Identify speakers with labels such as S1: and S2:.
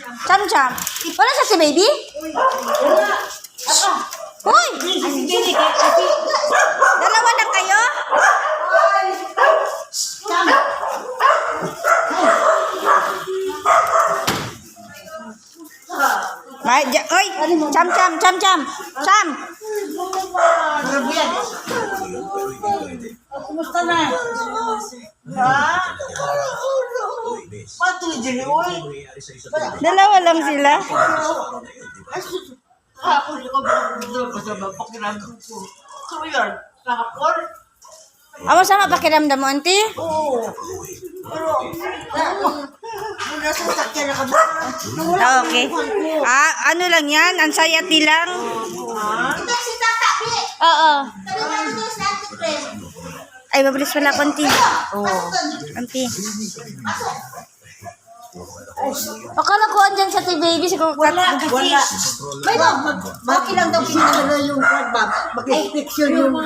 S1: Cham-cham. Wala siya si baby? Uy! Dalawa lang kayo? Oy! Cham-cham! Cham-cham! Cham!
S2: Kumusta na? Ha? Patuloy dyan, uy.
S1: Dalawa lang sila.
S2: Kahapon ko ba sa pakiramdam ko? So yun, kahapon?
S1: Masama pakiramdam mo, auntie?
S2: Oo. Pero, nung nasa sakyan na kami,
S1: Okay. Ano lang yan? Anxiety lang?
S3: Si Tata, Bi.
S1: Oo.
S3: Sabi ko sa Ate Fred.
S1: Ay, mabilis pala ako, auntie. Oo. Auntie. Akala ko andyan sa baby. Siguro
S2: wala.
S3: May dog.
S2: Bakit lang daw pinagano yung mag-infection yung